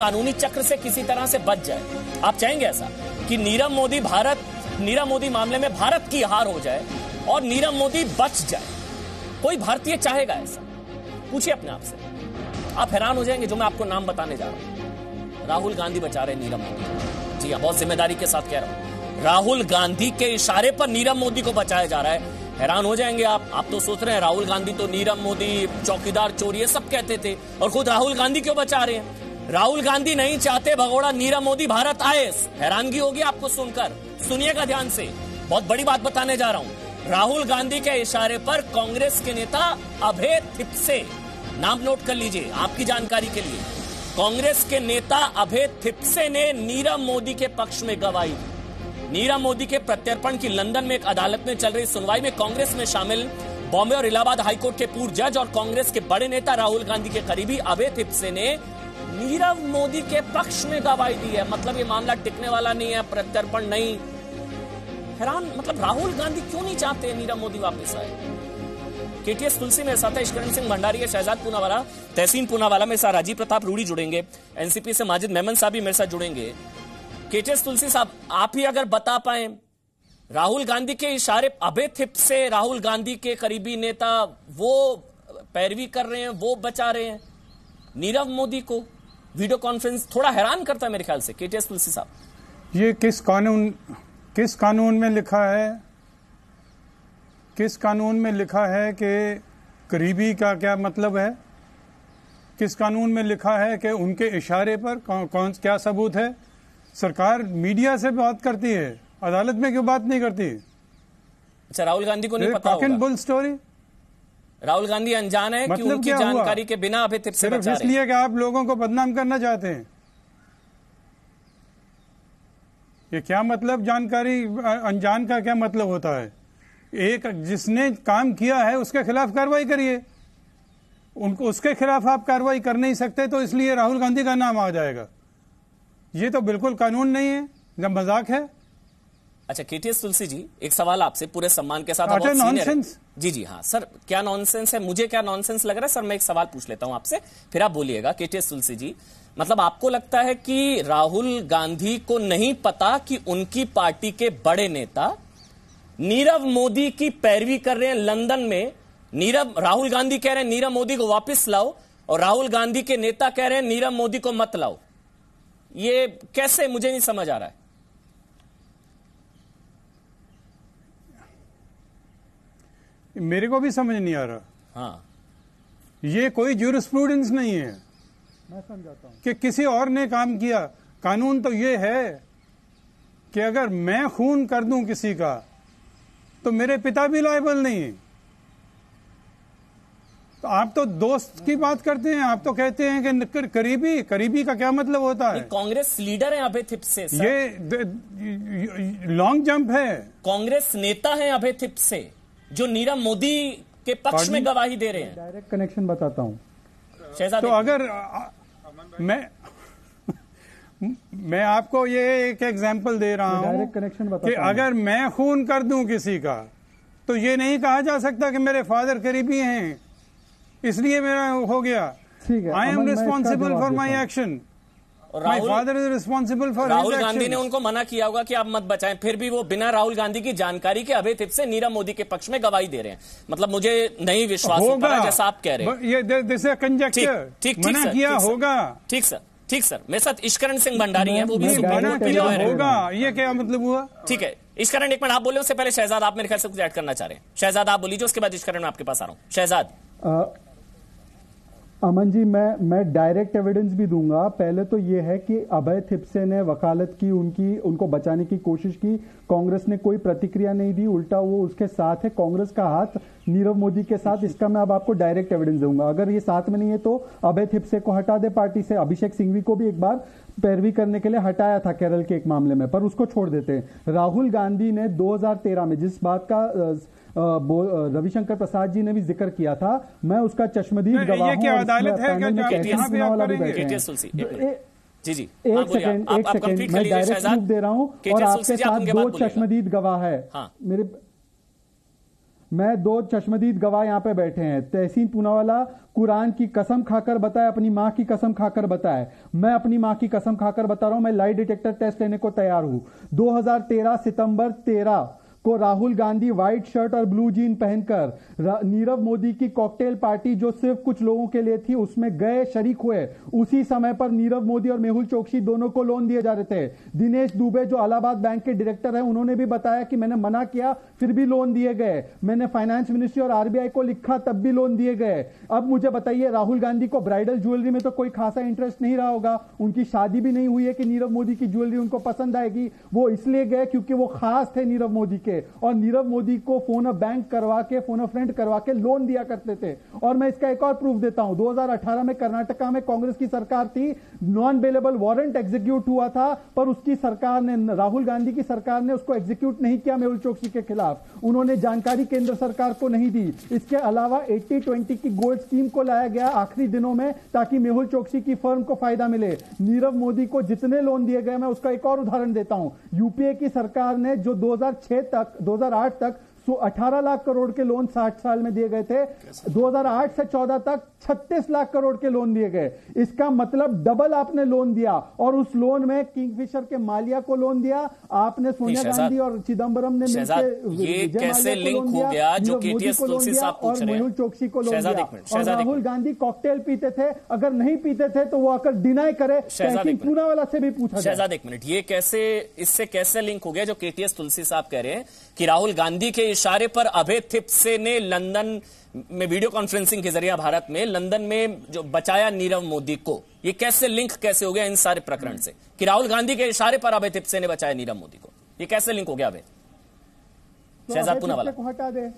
कानूनी चक्र से किसी तरह से बच जाए। आप चाहेंगे ऐसा कि नीरव मोदी मामले में भारत की हार हो जाए और नीरव मोदी बच जाए? कोई भारतीय चाहेगा ऐसा? पूछिए अपने आप से। आप हैरान हो जाएंगे जो मैं आपको नाम बताने जा रहा हूं। राहुल गांधी बचा रहे नीरव मोदी। जी हां, बहुत जिम्मेदारी के साथ कह रहा हूं। राहुल गांधी के इशारे पर नीरव मोदी को बचाया जा रहा है। हैरान हो जाएंगे आप तो सोच रहे हैं राहुल गांधी तो नीरव मोदी चौकीदार चोर ये सब कहते थे, और खुद राहुल गांधी क्यों बचा रहे हैं? राहुल गांधी नहीं चाहते भगोड़ा नीरव मोदी भारत आए। हैरानगी होगी आपको सुनकर, सुनिएगा ध्यान से। बहुत बड़ी बात बताने जा रहा हूं। राहुल गांधी के इशारे पर कांग्रेस के नेता अभय थिप्से, नाम नोट कर लीजिए आपकी जानकारी के लिए, कांग्रेस के नेता अभय थिप्से ने नीरव मोदी के पक्ष में गवाही दी। नीरव मोदी के प्रत्यर्पण की लंदन में एक अदालत में चल रही सुनवाई में कांग्रेस में शामिल बॉम्बे और इलाहाबाद हाईकोर्ट के पूर्व जज और कांग्रेस के बड़े नेता राहुल गांधी के करीबी अभय थिप्से ने नीरव मोदी के पक्ष में गवाही दी है। मतलब ये मामला टिकने वाला नहीं है, प्रत्यर्पण नहीं। हैरान, मतलब राहुल गांधी क्यों नहीं चाहते नीरव मोदी वापस आए? केटीएस तुलसी मेरे साथ है, ईश्वरण सिंह भंडारी है, शहजाद पूनावाला, तहसीन पूनावाला मेरे साथ, राजीव प्रताप रूडी जुड़ेंगे, एनसीपी से माजिद मेमन साहब भी मेरे साथ जुड़ेंगे। केटीएस तुलसी साहब, आप ही अगर बता पाए, राहुल गांधी के इशारे अभय थिप्से राहुल गांधी के करीबी नेता वो पैरवी कर रहे हैं, वो बचा रहे हैं नीरव मोदी को। वीडियो कॉन्फ्रेंस थोड़ा हैरान करता है मेरे ख्याल से। केटीएस तुलसी साहब, ये किस कानून में लिखा है? किस कानून में लिखा है कि करीबी का क्या मतलब है? किस कानून में लिखा है कि उनके इशारे पर कौन क्या सबूत है? सरकार मीडिया से बात करती है, अदालत में क्यों बात नहीं करती? अच्छा, राहुल गांधी को नहीं पता होगा? Bull story. राहुल गांधी अनजान है कि उनकी जानकारी के बिना अभय थिप्से बचा रहे हैं। सिर्फ इसलिए कि आप लोगों को बदनाम करना चाहते हैं। ये क्या मतलब? जानकारी अनजान का क्या मतलब होता है? एक जिसने काम किया है उसके खिलाफ कार्रवाई करिए। उनको उसके खिलाफ आप कार्रवाई कर नहीं सकते तो इसलिए राहुल गांधी का नाम आ जाएगा। ये तो बिल्कुल कानून नहीं है, जब मजाक है। अच्छा, केटीएस तुलसी जी, एक सवाल आपसे पूरे सम्मान के साथ। नॉनसेंस। जी हाँ सर, क्या नॉनसेंस है? मुझे क्या नॉनसेंस लग रहा है सर? मैं एक सवाल पूछ लेता हूं आपसे, फिर आप बोलिएगा। केटीएस तुलसी जी, मतलब आपको लगता है कि राहुल गांधी को नहीं पता कि उनकी पार्टी के बड़े नेता नीरव मोदी की पैरवी कर रहे हैं लंदन में? राहुल गांधी कह रहे हैं नीरव मोदी को वापस लाओ, और राहुल गांधी के नेता कह रहे हैं नीरव मोदी को मत लाओ। ये कैसे? मुझे नहीं समझ आ रहा है। मेरे को भी समझ नहीं आ रहा। हाँ, ये कोई ज्यूरिस्प्रूडेंस नहीं है। मैं समझाता हूं कि किसी और ने काम किया। कानून तो ये है कि अगर मैं खून कर दूं किसी का तो मेरे पिता भी लायबल नहीं है। तो आप तो दोस्त की बात करते हैं, आप तो कहते हैं कि करीबी का क्या मतलब होता है? कांग्रेस लीडर है अभय थिप्से। ये लॉन्ग जंप है। कांग्रेस नेता है अभय थिप्से जो नीरव मोदी के पक्ष में गवाही दे रहे हैं। डायरेक्ट कनेक्शन बताता हूं शहजाद। तो अगर मैं आपको ये एक एग्जांपल दे रहा हूं, डायरेक्ट कनेक्शन बताता कि अगर मैं खून कर दूं किसी का तो ये नहीं कहा जा सकता कि मेरे फादर करीबी हैं इसलिए मेरा हो गया। ठीक है, I am responsible for my action. My father is responsible for Rahul Gandhi ने उनको मना किया होगा कि आप मत बचाएं, फिर भी वो बिना राहुल गांधी की जानकारी के अभय थिप्से नीरव मोदी के पक्ष में गवाही दे रहे हैं। मतलब मुझे नहीं विश्वास हो पा रहा जैसा आप कह रहे हैं। ये दिस इज कंजेक्चर। ठीक मना किया होगा। ठीक सर। मेरे साथ ईश्वरण सिंह भंडारी हैं, वो भी होगा। ये क्या मतलब हुआ? ठीक है ईश्वरण, एक मिनट आप बोले, उससे पहले शहजाद आप मेरे ख्याल से कुछ ऐड करना चाह रहे हैं। शहजाद आप बोलीजिए, उसके बाद ईश्वरण मैं आपके पास आ रहा हूं। शहजाद। अमन जी, मैं डायरेक्ट एविडेंस भी दूंगा। पहले तो ये है कि अभय थिप्से ने वकालत की, उनको बचाने की कोशिश की। कांग्रेस ने कोई प्रतिक्रिया नहीं दी, उल्टा वो उसके साथ है। कांग्रेस का हाथ नीरव मोदी के साथ, इसका मैं अब आपको डायरेक्ट एविडेंस दूंगा। अगर ये साथ में नहीं है तो अभय थिप्से को हटा दे पार्टी से। अभिषेक सिंघवी को भी एक बार पैरवी करने के लिए हटाया था केरल के एक मामले में, पर उसको छोड़ देते हैं। राहुल गांधी ने 2013 में जिस बात का रविशंकर प्रसाद जी ने भी जिक्र किया था, मैं उसका चश्मदीद गवाह हूं। जी एक सेकंड मैं डायरेक्ट प्रूफ दे रहा हूं और आपके साथ 2 चश्मदीद गवाह है। मेरे मैं 2 चश्मदीद गवाह यहां पे बैठे हैं। तहसीन पूनावाला कुरान की कसम खाकर बताए, अपनी मां की कसम खाकर बताए। मैं अपनी मां की कसम खाकर बता रहा हूं, मैं लाई डिटेक्टर टेस्ट लेने को तैयार हूं। 2013 सितंबर 13 को राहुल गांधी व्हाइट शर्ट और ब्लू जीन पहनकर नीरव मोदी की कॉकटेल पार्टी जो सिर्फ कुछ लोगों के लिए थी उसमें गए, शरीक हुए। उसी समय पर नीरव मोदी और मेहुल चोकसी दोनों को लोन दिए जा रहे थे। दिनेश दुबे जो इलाहाबाद बैंक के डायरेक्टर हैं, उन्होंने भी बताया कि मैंने मना किया फिर भी लोन दिए गए। मैंने फाइनेंस मिनिस्ट्री और आरबीआई को लिखा तब भी लोन दिए गए। अब मुझे बताइए, राहुल गांधी को ब्राइडल ज्वेलरी में तो कोई खासा इंटरेस्ट नहीं रहा होगा, उनकी शादी भी नहीं हुई है कि नीरव मोदी की ज्वेलरी उनको पसंद आएगी। वो इसलिए गए क्योंकि वो खास थे नीरव मोदी के, और नीरव मोदी को फोन अ बैंक करवा के, फोन अ फ्रेंड करवा के लोन दिया करते थे। और मैं इसका एक और प्रूफ देता हूं, 2018 में कर्नाटका में कांग्रेस की सरकार थी, नॉन बेलेबल वारंट एग्जीक्यूट हुआ था, पर उसकी सरकार ने, राहुल गांधी की सरकार ने उसको एग्जीक्यूट नहीं किया मेहुल चोकसी के खिलाफ। उन्होंने जानकारी केंद्र सरकार को नहीं दी। इसके अलावा 80-20 की गोल्ड स्कीम को लाया गया आखिरी दिनों में ताकि मेहुल चोकसी की फर्म को फायदा मिले। नीरव मोदी को जितने लोन दिए गए, मैं उसका एक और उदाहरण देता हूं। यूपीए की सरकार ने जो 2008 तक 18 लाख करोड़ के लोन 60 साल में दिए गए थे, 2008 से 14 तक 36 लाख करोड़ के लोन दिए गए। इसका मतलब डबल आपने लोन दिया, और उस लोन में किंगफिशर के मालिया को लोन दिया आपने, सोनिया गांधी और चिदम्बरम ने मिलकर ये कैसे लिंक हो गया जो केटीएस तुलसी साहब पूछ रहे हैं, मेहुल चोकसी को लोन दिया। और राहुल गांधी कॉकटेल पीते थे, अगर नहीं पीते थे तो वो आकर डिनाई करे। पूनावाला से भी पूछा। शहजाद एक मिनट, ये कैसे, इससे कैसे लिंक हो गया जो केटीएस तुलसी साहब कह रहे हैं कि राहुल गांधी के इशारे पर अभय थिप्से ने लंदन में वीडियो कॉन्फ्रेंसिंग के जरिए भारत में, लंदन में जो बचाया नीरव मोदी को, ये कैसे लिंक कैसे हो गया इन सारे प्रकरण से कि राहुल गांधी के इशारे पर अभय थिप्से ने बचाया नीरव मोदी को? ये कैसे लिंक हो गया अभय? शहजाद पूनावाला को हटा दे।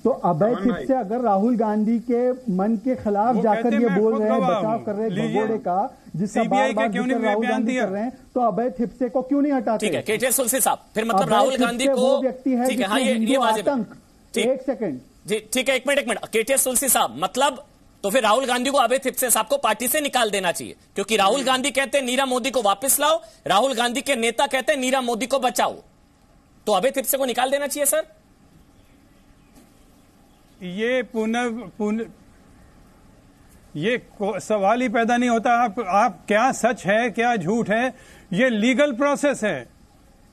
तो अभय थिप्से अगर राहुल गांधी के मन के खिलाफ जाकर ये बोल रहे हैं, बचाव कर रहे हैं भगोड़े का, जिसका बार-बार राहुल गांधी कर रहे हैं, तो अभय थिप्से को क्यों नहीं हटाते? ठीक है केटीएस तुलसी साहब, फिर मतलब राहुल गांधी को व्यक्ति है, ठीक है, हाँ ये आतंक। एक सेकंड जी, ठीक है, एक मिनट केटीएस तुलसी साहब, मतलब तो फिर राहुल गांधी को अभय थिप्से साहब को पार्टी से निकाल देना चाहिए, क्योंकि राहुल गांधी कहते हैं नीरव मोदी को वापस लाओ, राहुल गांधी के नेता कहते हैं नीरव मोदी को बचाओ, तो अभय थिप्से को निकाल देना चाहिए सर? ये ये सवाल ही पैदा नहीं होता। आप क्या सच है क्या झूठ है, ये लीगल प्रोसेस है,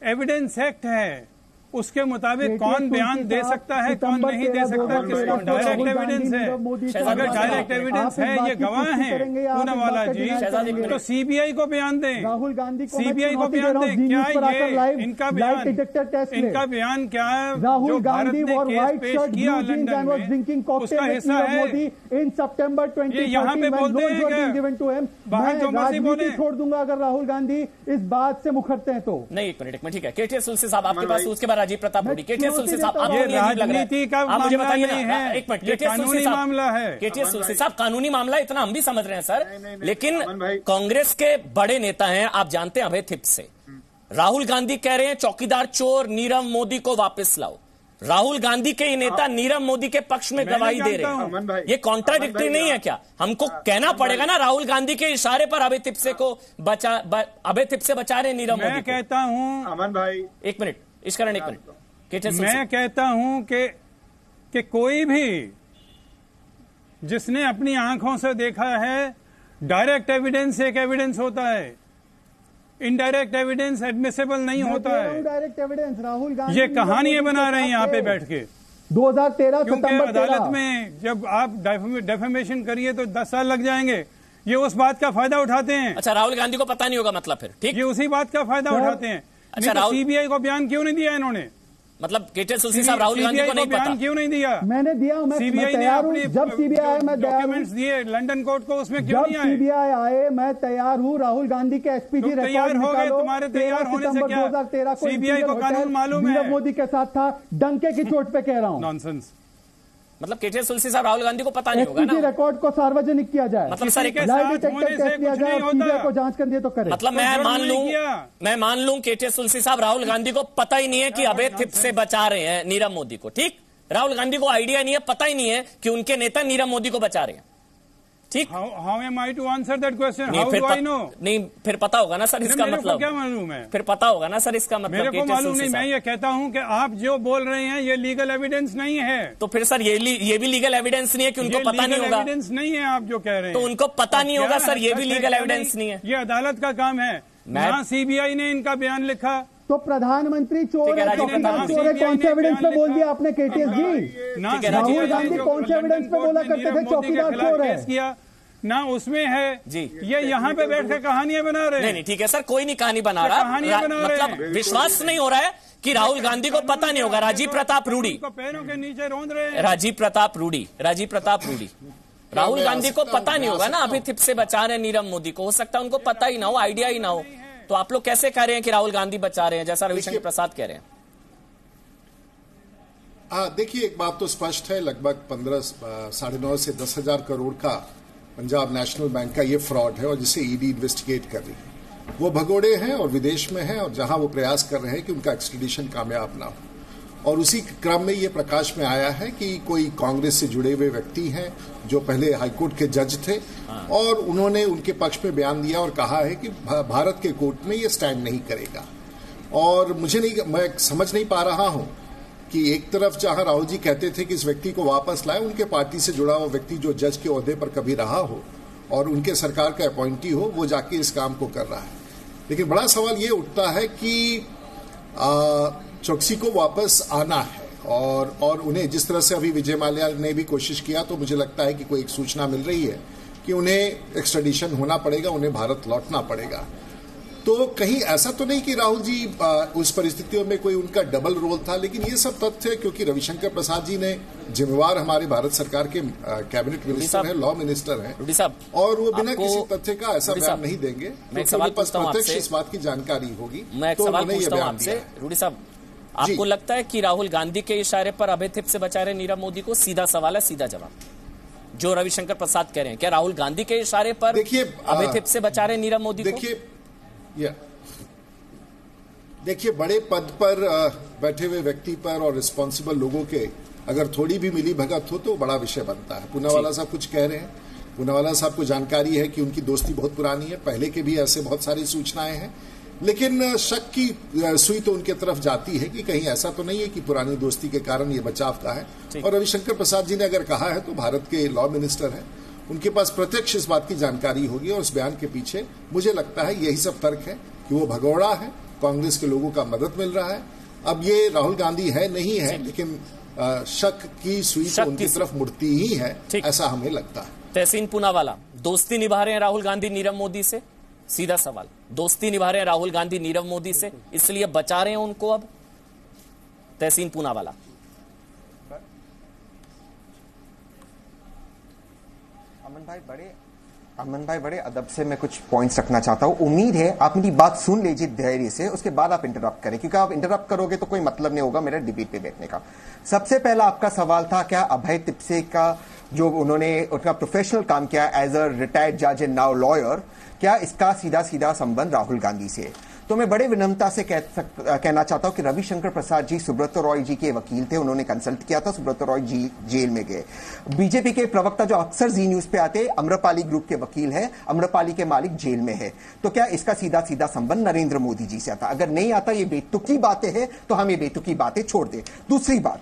एविडेंस एक्ट है, उसके मुताबिक कौन बयान दे सकता है कौन नहीं दे सकता, किसको डायरेक्ट एविडेंस है। अगर डायरेक्ट एविडेंस है, ये गवाह हैं पूनावाला जी, तो सीबीआई को बयान दें, राहुल गांधी सीबीआई को बयान दें। क्या ये इनका बयान क्या राहुल गांधी और white shirt blue jeans and was drinking cocktail with Modi in September 2020 यहाँ पे बोलते हैं गिवन टू हिम। बाहर जो मर्जी बोले, छोड़ दूंगा अगर राहुल गांधी इस बात से मुखरते हैं तो। नहीं, एक मिनट ठीक है, केटीएस तुलसी साहब आपके पास, उसके बाद राजीव प्रताप रूडी। केटीएस तुलसी साहब, ये राजनीति का मुझे मामला नहीं है, एक मिनट, ये कानूनी मामला है। केटीएस तुलसी साहब, कानूनी मामला इतना हम भी समझ रहे हैं सर, लेकिन कांग्रेस के बड़े नेता हैं, आप जानते हैं अभय थिप्से, राहुल गांधी कह रहे हैं चौकीदार चोर, नीरव मोदी को वापस लाओ। राहुल गांधी के ही नेता नीरव मोदी के पक्ष में गवाही दे रहे हैं। ये कॉन्ट्राडिक्टरी नहीं है क्या? हमको कहना पड़ेगा ना, राहुल गांधी के इशारे पर अभय थिप्से को अभय थिप्से बचा रहे नीरव मोदी। मैं कहता हूं अमन भाई, एक मिनट इश्करण, एक मिनट, मैं कहता हूं कि कोई भी जिसने अपनी आंखों से देखा है, डायरेक्ट एविडेंस एक एविडेंस होता है, इनडायरेक्ट एविडेंस एडमिसेबल नहीं होता है। डायरेक्ट एविडेंस राहुल गांधी ये कहानियां बना रहे हैं यहाँ पे बैठ के 2013 क्योंकि अदालत में जब आप डेफेमेशन करिए तो 10 साल लग जाएंगे। ये उस बात का फायदा उठाते हैं। अच्छा, राहुल गांधी को पता नहीं होगा मतलब, फिर ठीक, ये उसी बात का फायदा उठाते हैं। अच्छा, सीबीआई को बयान क्यों नहीं दिया इन्होंने? मतलब केटीएस तुलसी साहब, राहुल गांधी को नहीं पता क्यों नहीं दिया? मैंने दिया हूं, मैं तैयार हूं। जब सीबीआई आए मैं डॉक्यूमेंट्स दिए लंदन कोर्ट को, उसमें क्यों नहीं आए? सीबीआई आए मैं तैयार हूं। राहुल गांधी के एसपीजी तैयार हो गए, तुम्हारे तैयार होने से क्या? 2013 को सीबीआई को कानून मालूम है। नीरव मोदी के साथ था, डंके की चोट पे कह रहा हूं। नॉनसेंस। मतलब केटीएस तुलसी साहब, राहुल गांधी को पता नहीं होगा ना? रिकॉर्ड को सार्वजनिक किया जाए, मतलब सर एक लाई डिटेक्टर टेस्ट किया जाए, सीबीआई को जांच कर दिए तो करे। मतलब मैं मान लूं केटीएस तुलसी साहब, राहुल गांधी को पता ही नहीं है कि अभय थिप्से बचा रहे हैं नीरव मोदी को, ठीक? राहुल गांधी को आइडिया नहीं है, पता ही नहीं है कि उनके नेता नीरव मोदी को बचा रहे हैं, ठीक, how am I to answer that question? नहीं, हाउ डू आई नो? नहीं, फिर पता होगा ना सर इसका मतलब। क्या मालूम है? फिर पता होगा ना सर इसका मतलब। मेरे को मालूम नहीं। मैं ये कहता हूँ कि आप जो बोल रहे हैं ये लीगल एविडेंस नहीं है। तो फिर सर ये भी लीगल एविडेंस नहीं है कि उनको पता नहीं होगा? एविडेंस नहीं है आप जो कह रहे हैं, तो उनको पता नहीं होगा सर, ये भी लीगल एविडेंस नहीं है। ये अदालत का काम है। ना सीबीआई ने इनका बयान लिखा, तो प्रधानमंत्री चोर है, चौकीदार चोर है, कौन से एविडेंस पे बोल दिया आपने केटीएस जी? राहुल गांधी कौन से एविडेंस पे बोला करते थे चौकीदार चोर है? किया ना उसमें है जी। ये यहाँ पे बैठ कर कहानियां बना रहे हैं। नहीं, ठीक है सर, कोई नहीं कहानी बना रहा, मतलब विश्वास नहीं हो रहा है कि राहुल गांधी को पता नहीं होगा। राजीव प्रताप रूडी पैरों के नीचे रोंद रहे हैं। राजीव प्रताप रूडी राहुल गांधी को पता नहीं होगा ना, अभी थिप से बचा रहे हैं नीरव मोदी को। हो सकता है उनको पता ही ना हो, आइडिया ही ना हो। तो आप लोग कैसे कह रहे हैं कि राहुल गांधी बचा रहे हैं, जैसा रविशंकर प्रसाद कह रहे हैं? देखिए, एक बात तो स्पष्ट है, लगभग 9.5 से 10,000 करोड़ का पंजाब नेशनल बैंक का ये फ्रॉड है और जिसे ईडी इन्वेस्टिगेट कर रही है। वो भगोड़े हैं और विदेश में हैं और जहां वो प्रयास कर रहे हैं कि उनका एक्सट्रेडिशन कामयाब ना हो। और उसी क्रम में ये प्रकाश में आया है कि कोई कांग्रेस से जुड़े हुए व्यक्ति हैं जो पहले हाईकोर्ट के जज थे और उन्होंने उनके पक्ष में बयान दिया और कहा है कि भारत के कोर्ट में ये स्टैंड नहीं करेगा। और मैं समझ नहीं पा रहा हूं कि एक तरफ जहां राहुल जी कहते थे कि इस व्यक्ति को वापस लाए, उनके पार्टी से जुड़ा हुआ व्यक्ति जो जज के ओहदे पर कभी रहा हो और उनके सरकार का अपॉइंटी हो, वो जाके इस काम को कर रहा है। लेकिन बड़ा सवाल ये उठता है कि चौकसी को वापस आना है और उन्हें जिस तरह से अभी विजय माल्या ने भी कोशिश किया, तो मुझे लगता है कि कोई एक सूचना मिल रही है कि उन्हें एक्सट्रेडिशन होना पड़ेगा, उन्हें भारत लौटना पड़ेगा। तो कहीं ऐसा तो नहीं कि राहुल जी उस परिस्थितियों में कोई उनका डबल रोल था, लेकिन ये सब तथ्य है क्योंकि रविशंकर प्रसाद जी ने जिम्मेवार हमारे भारत सरकार के कैबिनेट मिनिस्टर हैं, लॉ मिनिस्टर हैं, और वो बिना किसी तथ्य का ऐसा बयान नहीं देंगे। प्रत्यक्ष इस बात की जानकारी होगी। मैं एक सवाल पूछता हूं आपसे, रूडी साहब, आपको लगता है कि राहुल गांधी के इशारे पर अभय थिप से बचा रहे नीरव मोदी को? सीधा सवाल है, सीधा जवाब। जो रविशंकर प्रसाद कह रहे हैं, क्या राहुल गांधी के इशारे पर अभय थिप से बचा रहे नीरव मोदी को? देखिए, बड़े पद पर बैठे हुए व्यक्ति पर और रिस्पॉन्सिबल लोगों के अगर थोड़ी भी मिली भगत हो तो बड़ा विषय बनता है। पूनावाला साहब कुछ कह रहे हैं, पूनावाला साहब को जानकारी है कि उनकी दोस्ती बहुत पुरानी है, पहले के भी ऐसे बहुत सारी सूचनाएं हैं, लेकिन शक की सुई तो उनके तरफ जाती है कि कहीं ऐसा तो नहीं है कि पुरानी दोस्ती के कारण ये बचाव का है। और रविशंकर प्रसाद जी ने अगर कहा है तो भारत के लॉ मिनिस्टर हैं, उनके पास प्रत्यक्ष इस बात की जानकारी होगी और उस बयान के पीछे मुझे लगता है यही सब तर्क है कि वो भगोड़ा है, कांग्रेस के लोगों का मदद मिल रहा है। अब ये राहुल गांधी है नहीं है, लेकिन शक की सुई तो उनकी तरफ मुड़ती ही है, ऐसा हमें लगता है। तहसीन पूनावाला, दोस्ती निभा रहे हैं राहुल गांधी नीरव मोदी से? सीधा सवाल, दोस्ती निभा रहे हैं राहुल गांधी नीरव मोदी से, इसलिए बचा रहे हैं उनको? अब तहसीन पूनावाला। अमन भाई, बड़े अदब से मैं कुछ पॉइंट्स रखना चाहता हूं। उम्मीद है आप मेरी बात सुन लीजिए धैर्य से, उसके बाद आप इंटरप्ट करें, क्योंकि आप इंटरप्ट करोगे तो कोई मतलब नहीं होगा मेरा डिबेट पे बैठने का। सबसे पहला आपका सवाल था क्या अभय तिप्से का जो उन्होंने उनका प्रोफेशनल काम किया एज अ रिटायर्ड जज एंड नाउ लॉयर, क्या इसका सीधा सीधा संबंध राहुल गांधी से? तो मैं बड़े विनम्रता से कहना चाहता हूं कि रविशंकर प्रसाद जी सुब्रत रॉय जी के वकील थे, उन्होंने कंसल्ट किया था, सुब्रत रॉय जी जेल में गए। बीजेपी के प्रवक्ता जो अक्सर जी न्यूज पे आते, अम्रपाली ग्रुप के वकील हैं, अम्रपाली के मालिक जेल में है। तो क्या इसका सीधा सीधा संबंध नरेंद्र मोदी जी से आता? अगर नहीं आता, ये बेतुकी बातें हैं, तो हम ये बेतुकी बातें छोड़ दें। दूसरी बात,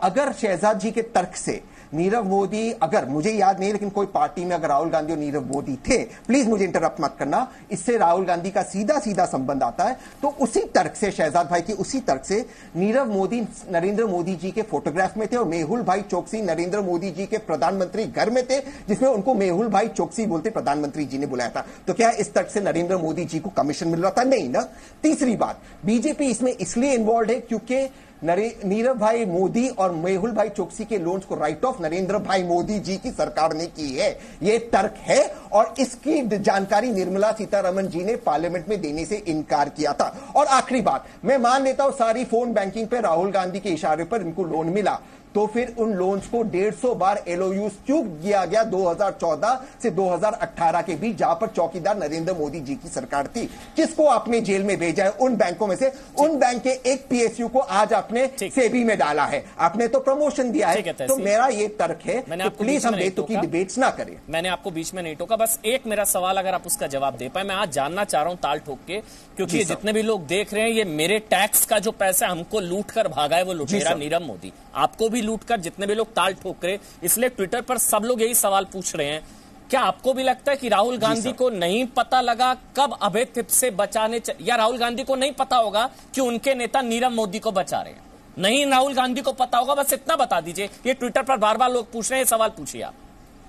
अगर शहजाद जी के तर्क से नीरव मोदी, अगर मुझे याद नहीं लेकिन कोई पार्टी में अगर राहुल गांधी और नीरव मोदी थे, प्लीज मुझे इंटरप्ट मत करना, इससे राहुल गांधी का सीधा सीधा संबंध आता है। तो उसी तर्क से, शहजाद भाई की उसी तर्क से, नीरव मोदी नरेंद्र मोदी जी के फोटोग्राफ में थे और मेहुल भाई चोकसी नरेंद्र मोदी जी के प्रधानमंत्री घर में थे, जिसमें उनको मेहुल भाई चोकसी बोलते प्रधानमंत्री जी ने बुलाया था। तो क्या इस तर्क से नरेंद्र मोदी जी को कमीशन मिल रहा था? नहीं ना। तीसरी बात, बीजेपी इसमें इसलिए इन्वॉल्व है क्योंकि नीरव भाई मोदी और मेहुल भाई चोकसी के लोन्स को राइट ऑफ नरेंद्र भाई मोदी जी की सरकार ने की है, यह तर्क है। और इसकी जानकारी निर्मला सीतारमण जी ने पार्लियामेंट में देने से इनकार किया था। और आखिरी बात, मैं मान लेता हूं सारी फोन बैंकिंग पे राहुल गांधी के इशारे पर इनको लोन मिला, तो फिर उन लोन्स को 150 बार एलओयू चूक किया गया 2014 से 2018 के बीच, जहां पर चौकीदार नरेंद्र मोदी जी की सरकार थी। किसको आपने जेल में भेजा है उन बैंकों में से? उन बैंक के एक पीएसयू को आज आपने सेबी में डाला है, आपने तो प्रमोशन दिया है। तो मेरा ये तर्क है कि प्लीज हम बेतुकी डिबेट्स ना करें। मैंने आपको बीच में नहीं टोका, बस एक मेरा सवाल अगर आप उसका जवाब दे पाए। मैं आज जानना चाह रहा हूं ताल ठोक के, क्योंकि जितने भी लोग देख रहे हैं, ये मेरे टैक्स का जो पैसा हमको लूट कर भागा है वो लुटेरा नीरव मोदी, आपको भी लूट कर जितने भी लोग ताल ठोक रहे, इसलिए ट्विटर पर सब लोग यही सवाल पूछ रहे हैं, क्या आपको भी लगता है कि राहुल गांधी को नहीं पता लगा कब अवैध टिप्स से बचाने, या राहुल गांधी को नहीं पता होगा कि उनके नेता नीरव मोदी को बचा रहे हैं? नहीं, राहुल गांधी को पता होगा, बस इतना बता दीजिए। ये ट्विटर पर बार बार लोग पूछ रहे हैं, सवाल पूछिए आप।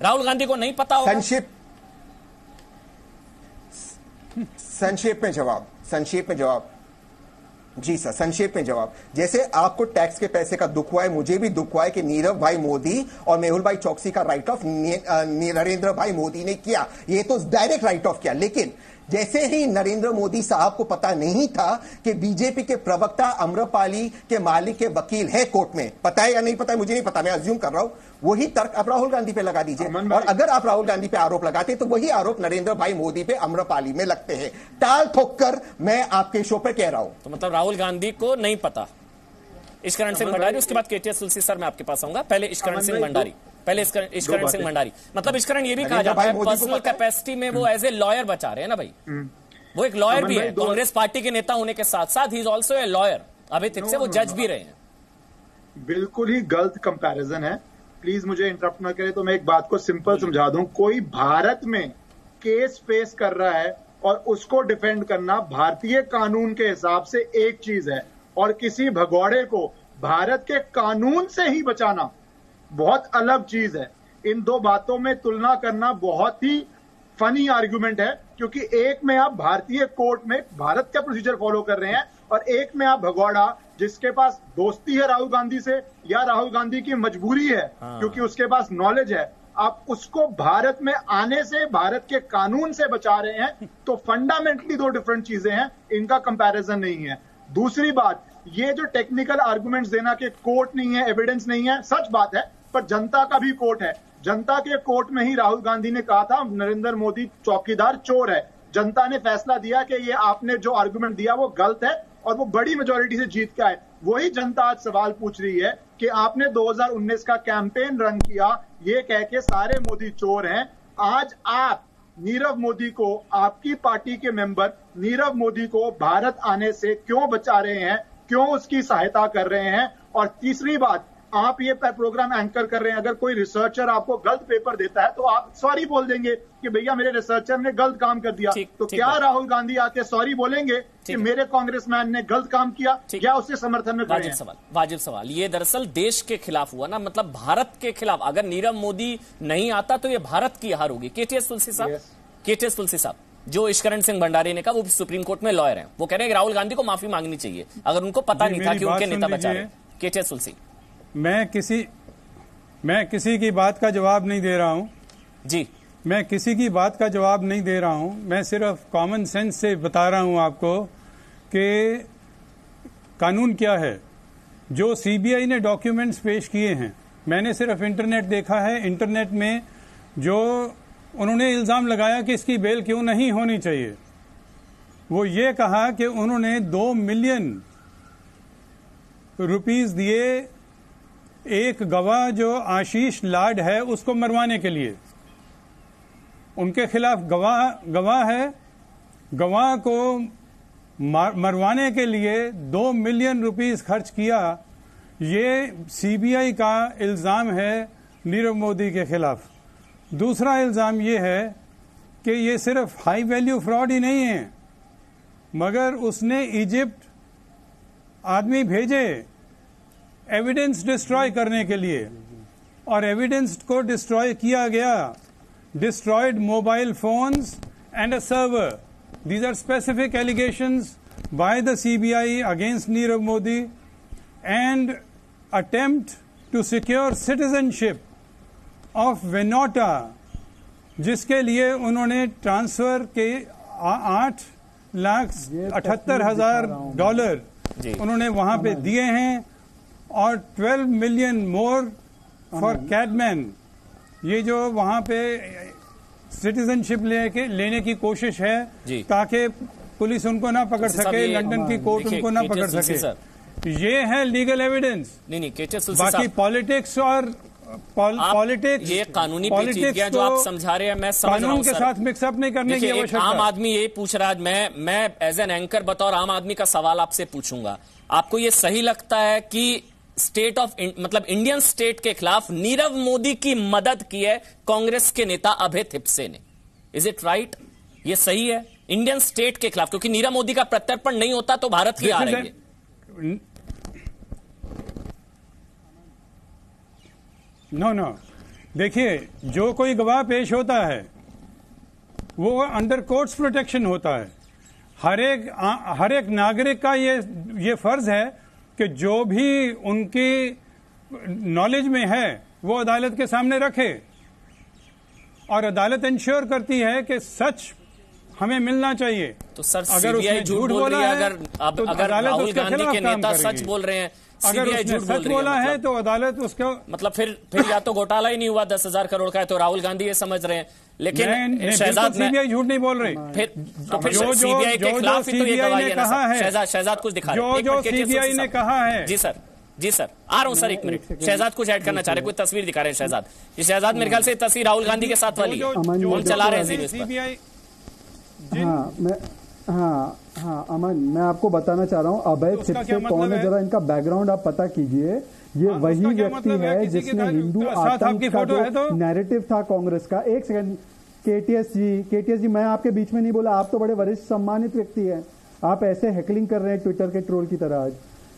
राहुल गांधी को नहीं पता होगा? संक्षेप में जवाब जी सर, संक्षेप में जवाब। जैसे आपको टैक्स के पैसे का दुख हुआ है, मुझे भी दुख हुआ है कि नीरव भाई मोदी और मेहुल भाई चौकसी का राइट ऑफ नरेंद्र भाई मोदी ने किया, ये तो डायरेक्ट राइट ऑफ किया। लेकिन जैसे ही नरेंद्र मोदी साहब को पता नहीं था कि बीजेपी के प्रवक्ता अम्रपाली के मालिक के वकील है कोर्ट में, पता है या नहीं पता है मुझे नहीं पता, मैं अज्यूम कर रहा हूं, वही तर्क आप राहुल गांधी पे लगा दीजिए। और अगर आप राहुल गांधी पे आरोप लगाते तो वही आरोप नरेंद्र भाई मोदी पे अम्रपाली में लगते हैं। टाल ठोक कर मैं आपके शो पे कह रहा हूं। तो मतलब राहुल गांधी को नहीं पता। इश्करण सिंह भंडारी, उसके बाद केटीएस तुलसी सर, मैं आपके पास आऊंगा। पहले इश्करण सिंह भंडारी, इश्करण सिंह भंडारी। मतलब इश्करण ये भी कहा जाता है पर्सनल कैपेसिटी में वो एज ए लॉयर बचा रहे हैं ना भाई, वो एक लॉयर भी है, कांग्रेस पार्टी के नेता होने के साथ साथ he is also a lawyer. अभी तक से वो जज भी रहे हैं। बिल्कुल ही गलत कंपैरिजन है, प्लीज मुझे इंटरप्ट ना करें। तो मैं एक बात को सिंपल समझा दूं, कोई भारत में केस फेस कर रहा है और उसको डिफेंड करना भारतीय कानून के हिसाब से एक चीज है, और किसी भगौड़े को भारत के कानून से ही बचाना बहुत अलग चीज है। इन दो बातों में तुलना करना बहुत ही फनी आर्गुमेंट है, क्योंकि एक में आप भारतीय कोर्ट में भारत का प्रोसीजर फॉलो कर रहे हैं, और एक में आप भगौड़ा जिसके पास दोस्ती है राहुल गांधी से, या राहुल गांधी की मजबूरी है क्योंकि उसके पास नॉलेज है, आप उसको भारत में आने से, भारत के कानून से बचा रहे हैं। तो फंडामेंटली दो डिफरेंट चीजें हैं, इनका कंपैरिजन नहीं है। दूसरी बात, ये जो टेक्निकल आर्गुमेंट्स देना कि कोर्ट नहीं है, एविडेंस नहीं है, सच बात है, पर जनता का भी कोर्ट है। जनता के कोर्ट में ही राहुल गांधी ने कहा था नरेंद्र मोदी चौकीदार चोर है। जनता ने फैसला दिया कि ये आपने जो आर्गुमेंट दिया वो गलत है, और वो बड़ी मेजोरिटी से जीत के आए। वही जनता आज सवाल पूछ रही है कि आपने 2019 का कैंपेन रन किया ये कह के सारे मोदी चोर हैं। आज आप नीरव मोदी को, आपकी पार्टी के मेंबर नीरव मोदी को भारत आने से क्यों बचा रहे हैं, क्यों उसकी सहायता कर रहे हैं? और तीसरी बात, आप ये प्रोग्राम एंकर कर रहे हैं, अगर कोई रिसर्चर आपको गलत पेपर देता है तो आप सॉरी बोल देंगे कि भैया मेरे रिसर्चर ने गलत काम कर दिया। तो क्या राहुल गांधी आके सॉरी बोलेंगे कि मेरे कांग्रेसमैन ने गलत काम किया, क्या उसके समर्थन में खड़े हैं? वाजिब सवाल। ये दरअसल देश के खिलाफ हुआ ना, मतलब भारत के खिलाफ। अगर नीरव मोदी नहीं आता तो ये भारत की हार होगी। केटीएस तुलसी साहब, जो इश्करण सिंह भंडारी ने कहा, वो भी सुप्रीम कोर्ट में लॉयर हैं, वो कह रहे हैं कि राहुल गांधी को माफी मांगनी चाहिए अगर उनको पता नहीं था कि उनके नेता बचा रहे हैं। केटीएस तुलसी, मैं किसी की बात का जवाब नहीं दे रहा हूं जी, मैं किसी की बात का जवाब नहीं दे रहा हूं। मैं सिर्फ कॉमन सेंस से बता रहा हूं आपको कि कानून क्या है। जो सीबीआई ने डॉक्यूमेंट्स पेश किए हैं, मैंने सिर्फ इंटरनेट देखा है। इंटरनेट में जो उन्होंने इल्जाम लगाया कि इसकी बेल क्यों नहीं होनी चाहिए, वो ये कहा कि उन्होंने 2 मिलियन रुपीस दिए एक गवाह जो आशीष लाड है उसको मरवाने के लिए। उनके खिलाफ गवाह है, गवाह को मरवाने के लिए 2 मिलियन रुपीस खर्च किया। ये सीबीआई का इल्जाम है नीरव मोदी के खिलाफ। दूसरा इल्जाम ये है कि ये सिर्फ हाई वैल्यू फ्रॉड ही नहीं है, मगर उसने इजिप्ट आदमी भेजे एविडेंस डिस्ट्रॉय करने के लिए, और एविडेंस को डिस्ट्रॉय किया गया। Destroyed mobile phones and a server. These are specific allegations by the CBI against Nirav Modi, and attempt to secure citizenship of Venota, जिसके लिए उन्होंने ट्रांसफर के $8,78,000 उन्होंने वहां पे दिए हैं। और 12 मिलियन मोर फॉर कैटमैन। ये जो वहां पे सिटीजनशिप लेने की कोशिश है ताकि पुलिस उनको ना पकड़ सके, लंदन की कोर्ट उनको ना पकड़ सके, ये है लीगल एविडेंस। नहीं, बाकी पॉलिटिक्स और पॉलिटिक्स, ये कानूनी पेचीदगियां जो आप समझा रहे हैं, मैं समझ रहा हूं, कानून के साथ मिक्सअप नहीं करने की आवश्यकता। आम आदमी ये पूछ रहा है, मैं एज एन एंकर बतौर आम आदमी का सवाल आपसे पूछूंगा, आपको ये सही लगता है कि स्टेट ऑफ मतलब इंडियन स्टेट के खिलाफ नीरव मोदी की मदद की है कांग्रेस के नेता अभय थिपसे ने? Is it right? ये सही है इंडियन स्टेट के खिलाफ? क्योंकि नीरव मोदी का प्रत्यर्पण नहीं होता तो भारत की हार है। नो, देखिए, जो कोई गवाह पेश होता है वो अंडर कोर्ट्स प्रोटेक्शन होता है। हर एक नागरिक का ये फर्ज है कि जो भी उनकी नॉलेज में है वो अदालत के सामने रखे, और अदालत इंश्योर करती है कि सच हमें मिलना चाहिए। तो सर, सीबीआई झूठ बोल रही है, अगर राहुल गांधी के नेता सच बोल रहे हैं, अगर उसने सच बोला है तो अदालत उसको मतलब फिर या तो घोटाला ही नहीं हुआ 10,000 करोड़ का है, तो राहुल गांधी ये समझ रहे हैं। लेकिन शहजाद, सीबीआई झूठ नहीं बोल रही। फिर सीबीआई के खिलाफ ही तो ये गवाही है ना। शहजाद कुछ दिखा रहे हैं, जो सीबीआई ने कहा है। जी सर, आ रहा हूं सर, एक मिनट। शहजाद कुछ ऐड करना चाह रहे, कोई तस्वीर दिखा रहे हैं शहजाद। ये शहजाद मेरे ख्याल से तस्वीर राहुल गांधी के साथ वाली है, हम चला रहे हैं सीबीआई। हाँ अमन, मैं आपको बताना चाह रहा हूँ अभय थिपसे कौन है, जरा इनका बैकग्राउंड आप पता कीजिए। ये वही व्यक्ति है जिसने हिंदू आतंक का जो नैरेटिव था कांग्रेस का। एक सेकंड, केटीएस जी, मैं आपके बीच में नहीं बोला, आप तो बड़े वरिष्ठ सम्मानित व्यक्ति हैं, आप ऐसे हैकलिंग कर रहे हैं ट्विटर के ट्रोल की तरह। आज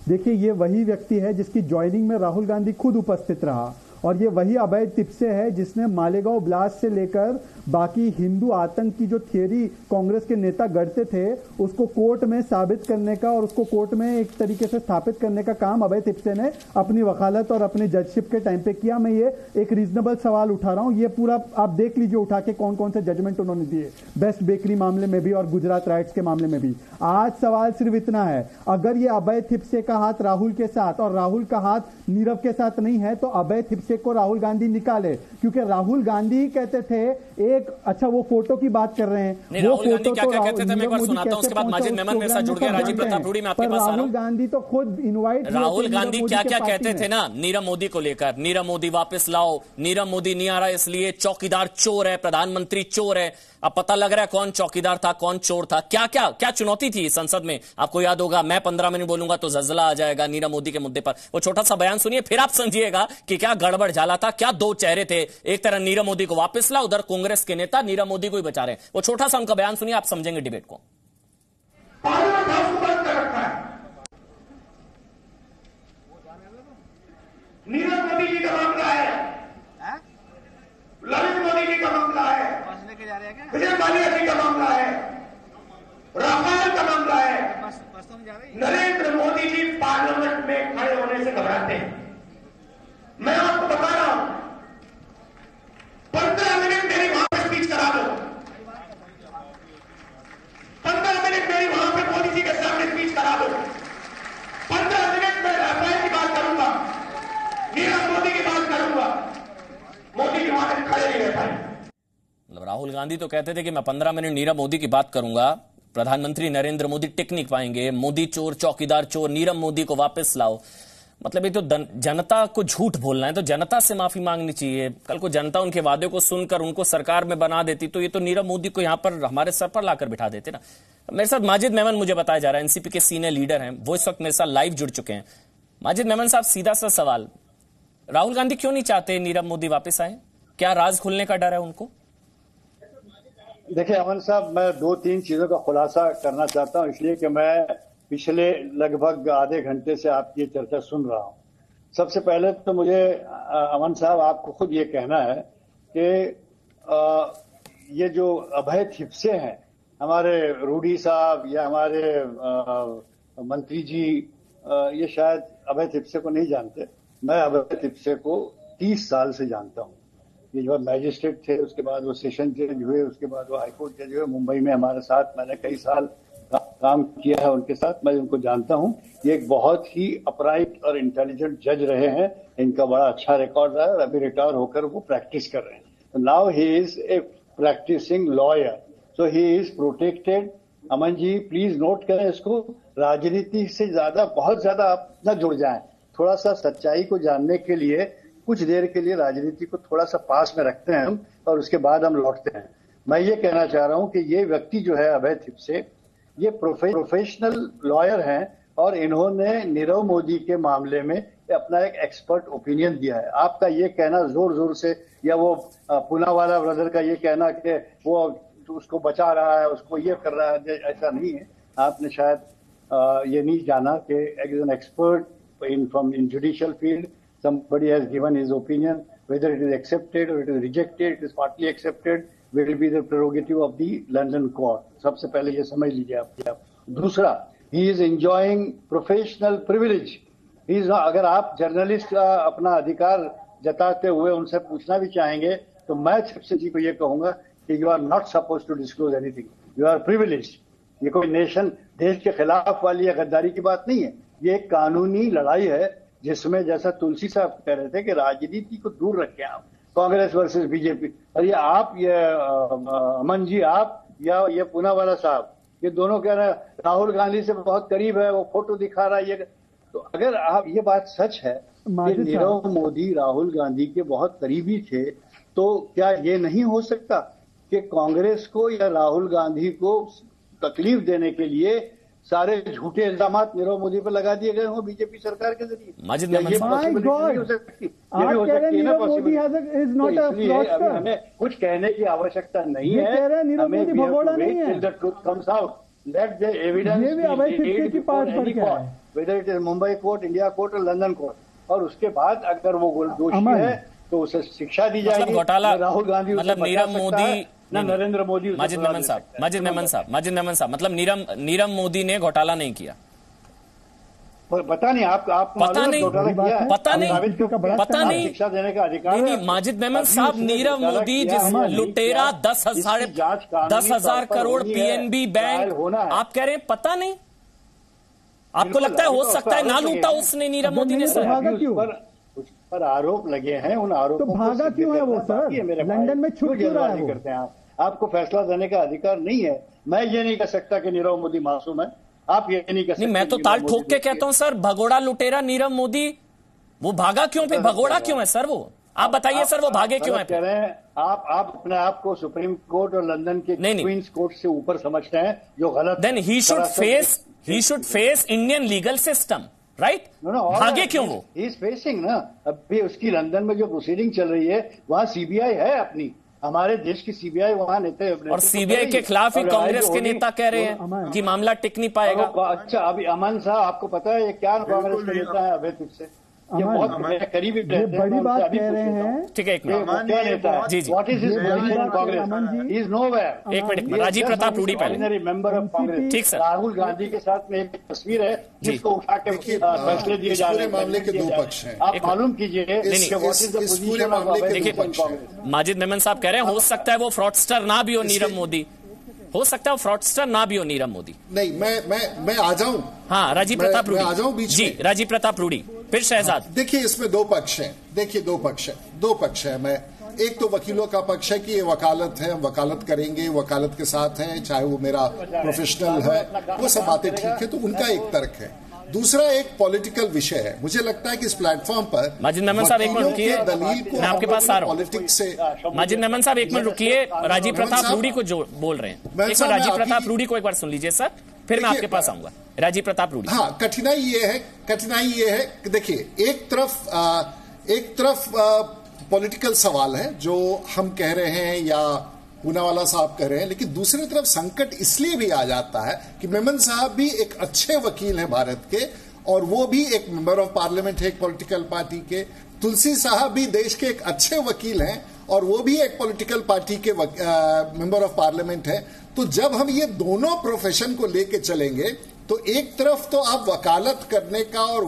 देखिए, ये वही व्यक्ति है जिसकी ज्वाइनिंग में राहुल गांधी खुद उपस्थित रहा, और ये वही अभय थिपसे है जिसने मालेगांव ब्लास्ट से लेकर बाकी हिंदू आतंक की जो थियरी कांग्रेस के नेता गढ़ते थे उसको कोर्ट में साबित करने का और उसको कोर्ट में एक तरीके से स्थापित करने का काम अभय थिपसे ने अपनी वकालत और अपनी जजशिप के टाइम पे किया। मैं ये एक रीजनेबल सवाल उठा रहा हूं, ये पूरा आप देख लीजिए उठा के कौन कौन से जजमेंट उन्होंने दिए, बेस्ट बेकरी मामले में भी और गुजरात राइट्स के मामले में भी। आज सवाल सिर्फ इतना है, अगर ये अभय थिपसे का हाथ राहुल के साथ और राहुल का हाथ नीरव के साथ नहीं है तो अभय थिपसे को राहुल गांधी निकाले, क्योंकि राहुल गांधी कहते थे एक, अच्छा वो फोटो की बात कर रहे हैं, वो फोटो तो राहुल गांधी तो खुद इनवाइट, राहुल गांधी क्या क्या कहते थे ना नीरव मोदी को लेकर, नीरव मोदी वापस लाओ, नीरव मोदी नहीं आ रहा इसलिए चौकीदार चोर है, प्रधानमंत्री चोर है। अब पता लग रहा है कौन चौकीदार था, कौन चोर था। क्या क्या क्या चुनौती थी संसद में, आपको याद होगा। मैं 15 मिनट बोलूंगा तो जलजला आ जाएगा नीरव मोदी के मुद्दे पर। वो छोटा सा बयान सुनिए, फिर आप समझिएगा कि क्या गड़बड़ झाला था, क्या दो चेहरे थे। एक तरह नीरव मोदी को वापस ला, उधर कांग्रेस के नेता नीरव मोदी को ही बचा रहे हैं। वो छोटा सा उनका बयान सुनिए, आप समझेंगे डिबेट को। नीरव मोदी जी का मामला है, ललित मोदी जी का मामला है, विजय माल्या जी का मामला है, राफेल का मामला है। नरेंद्र मोदी जी पार्लियामेंट में खड़े होने से घबराते हैं। मैं आपको बता रहा हूं, 15 मिनट मेरी वहां पे स्पीच करा दो, 15 मिनट मेरी वहां पे मोदी जी के सामने स्पीच करा दो, 15 मिनट में राफेल की बात करूंगा, नीरव मोदी की बात करूंगा, मोदी जी वहां पे खड़े नहीं रह पाए। मतलब राहुल गांधी तो कहते थे कि मैं 15 मिनट नीरव मोदी की बात करूंगा, प्रधानमंत्री नरेंद्र मोदी टिक नहीं पाएंगे, मोदी चोर, चौकीदार चोर, नीरव मोदी को वापस लाओ। मतलब ये तो जनता को झूठ बोलना है, तो जनता से माफी मांगनी चाहिए। कल को जनता उनके वादे को सुनकर उनको सरकार में बना देती तो ये तो नीरव मोदी को यहां पर हमारे सर पर लाकर बिठा देते ना। मेरे साथ माजिद मेमन मुझे बताया जा रहा है, एनसीपी के सीनियर लीडर हैं, वो इस वक्त मेरे साथ लाइव जुड़ चुके हैं। माजिद मेमन साहब, सीधा सा सवाल, राहुल गांधी क्यों नहीं चाहते नीरव मोदी वापस आए? क्या राज खुलने का डर है उनको? देखिए अमन साहब, मैं 2-3 चीजों का खुलासा करना चाहता हूं, इसलिए कि मैं पिछले लगभग आधे घंटे से आपकी चर्चा सुन रहा हूं। सबसे पहले तो मुझे अमन साहब आपको खुद ये कहना है कि ये जो अभय थिपसे हैं, हमारे रूडी साहब या हमारे मंत्री जी, ये शायद अभय थिपसे को नहीं जानते। मैं अभय थिपसे को 30 साल से जानता हूं। ये जो मैजिस्ट्रेट थे, उसके बाद वो सेशन जज हुए, उसके बाद वो हाईकोर्ट जज हुए, मुंबई में हमारे साथ मैंने कई साल काम किया है उनके साथ, मैं उनको जानता हूं। ये एक बहुत ही अपराइट और इंटेलिजेंट जज रहे हैं, इनका बड़ा अच्छा रिकॉर्ड रहा है और अभी रिटायर होकर वो प्रैक्टिस कर रहे हैं। Now he is a practising lawyer, so he is protected. Aman ji please note करें इसको, राजनीति से ज्यादा बहुत ज्यादा आप न जुड़ जाएं, थोड़ा सा सच्चाई को जानने के लिए कुछ देर के लिए राजनीति को थोड़ा सा पास में रखते हैं हम और उसके बाद हम लौटते हैं। मैं ये कहना चाह रहा हूं कि ये व्यक्ति जो है अभय थिपसे, ये प्रोफेशनल लॉयर हैं और इन्होंने नीरव मोदी के मामले में अपना एक एक्सपर्ट ओपिनियन दिया है। आपका ये कहना जोर जोर से, या वो पूनावाला ब्रदर का ये कहना कि वो उसको बचा रहा है, उसको ये कर रहा है, ऐसा नहीं है। आपने शायद ये नहीं जाना कि as an expert in judicial field, somebody has given his opinion, whether it is accepted or it is rejected, it is partly accepted, will be the prerogative of the London court. सबसे पहले ये समझ लीजिए आप। दूसरा, he is enjoying professional privilege. He is not, अगर आप journalist का अपना अधिकार जताते हुए उनसे पूछना भी चाहेंगे तो मैं थिपसे जी को ये कहूंगा कि you are not suppose to disclose anything, you are privileged. ये कोई नेशन देश के खिलाफ वाली या गद्दारी की बात नहीं है, ये एक कानूनी लड़ाई है जिसमें जैसा तुलसी साहब कह रहे थे कि राजनीति को दूर रखें आप, कांग्रेस वर्सेस बीजेपी। और ये आप, ये अमन जी आप या ये पूनावाला साहब, ये दोनों कह रहे हैं राहुल गांधी से बहुत करीब है, वो फोटो दिखा रहा है। ये तो अगर आप, ये बात सच है कि नीरव मोदी राहुल गांधी के बहुत करीबी थे, तो क्या ये नहीं हो सकता कि कांग्रेस को या राहुल गांधी को तकलीफ देने के लिए सारे झूठे इल्जाम नीरव मोदी पर लगा दिए गए हों बीजेपी सरकार के जरिए? हमें कुछ कहने की आवश्यकता नहीं है, let the evidence whether it is Mumbai court, India court और लंदन कोर्ट, और उसके बाद अगर वो दोषी है तो उसे शिक्षा दी जाएगी। घोटाला राहुल गांधी, मतलब नीरव मोदी, नरेंद्र मोदी, माजिद नमन साहब, मतलब नीरव मोदी ने घोटाला नहीं किया। पता नहीं, आप पता नहीं, शिक्षा देने का अधिकार नहीं। माजिद नमन साहब, नीरव मोदी जिस लुटेरा 10,000 करोड़ पीएनबी बैंक, आप कह रहे हैं पता नहीं? आपको लगता है हो सकता है ना लूटा उसने, नीरव मोदी ने? सर उस पर आरोप लगे हैं, उन आरोपों तो भागा क्यों है वो सर? लंदन में छुप क्यों रहा है? करते हैं आपको फैसला देने का अधिकार नहीं है। मैं ये नहीं कह सकता कि नीरव मोदी मासूम है, आप ये नहीं कह सकते। मैं तो ताल ठोक के कहता हूं सर, भगोड़ा लुटेरा नीरव मोदी, वो भागा क्यों? फिर भगोड़ा क्यों है सर वो? आप बताइए सर, वो भागे क्यों है? कह रहे हैं आप अपने आप को सुप्रीम कोर्ट और लंदन के क्वींस कोर्ट से ऊपर समझते हैं, जो गलत। Then he should face Indian legal system, right? भागे क्यों वो? ही इज फेसिंग ना, अभी उसकी लंदन में जो प्रोसीडिंग चल रही है वहां सीबीआई है अपनी, हमारे देश की सीबीआई वहां नेता, और सीबीआई के खिलाफ ही कांग्रेस के नेता कह रहे हैं कि मामला टिक नहीं पाएगा। अच्छा, अभी अमन साहब आपको पता है ये क्या कांग्रेस के नेता है अभय थिपसे? ये बहुत करीबी, ये बड़ी बात कह रहे हैं। ठीक है, एक मिनट जी, what is his position in Congress? He is nowhere. एक मिनट, राजीव प्रताप रूडी पहले। Member of Congress. ठीक सर। राहुल गांधी के साथ में एक तस्वीर है जिसको उठा के फैसले दिए जा रहे हैं। मामले के दो पक्ष हैं, आप मालूम कीजिए इस पूरे मामले के दो पक्ष हैं। माजिद मेमन साहब कह रहे हैं हो सकता है वो फ्रॉडस्टर ना भी हो नीरव मोदी, हो सकता है वो फ्रॉडस्टर ना भी हो नीरव मोदी। नहीं, मैं आ जाऊं। हाँ, राजीव प्रताप रूडी आ जाऊं बीच में? राजीव प्रताप रूडी, फिर शहजाद। देखिए, इसमें दो पक्ष हैं। देखिए, दो पक्ष है। मैं एक तो वकीलों का पक्ष है कि ये वकालत है, हम वकालत करेंगे, वकालत के साथ है, चाहे वो मेरा प्रोफेशनल है, वो सब बातें ठीक है, तो उनका एक तर्क है। दूसरा एक पॉलिटिकल विषय है। मुझे लगता है कि इस प्लेटफॉर्म पर माजिद मेमन साहब एक मिनट रुकिए, दलील को मैं आपके पास आ रहा हूँ। पॉलिटिक्स से माजिद मेमन साहब एक मिनट रुकिए, राजीव प्रताप रूडी को जो बोल रहे हैं, एक बार राजीव प्रताप रूडी को एक बार सुन लीजिए सर, फिर मैं आपके पास आऊंगा। राजीव प्रताप रूडी। हाँ, कठिनाई ये है कि देखिए, एक तरफ पॉलिटिकल सवाल है जो हम कह रहे हैं या पूनावाला साहब कह रहे हैं, लेकिन दूसरी तरफ संकट इसलिए भी आ जाता है कि मेमन साहब भी एक अच्छे वकील हैं भारत के, और वो भी एक मेंबर ऑफ पार्लियामेंट है एक पॉलिटिकल पार्टी के। तुलसी साहब भी देश के एक अच्छे वकील हैं और वो भी एक पॉलिटिकल पार्टी के मेंबर ऑफ पार्लियामेंट है। तो जब हम ये दोनों प्रोफेशन को लेके चलेंगे तो एक तरफ तो आप वकालत करने का और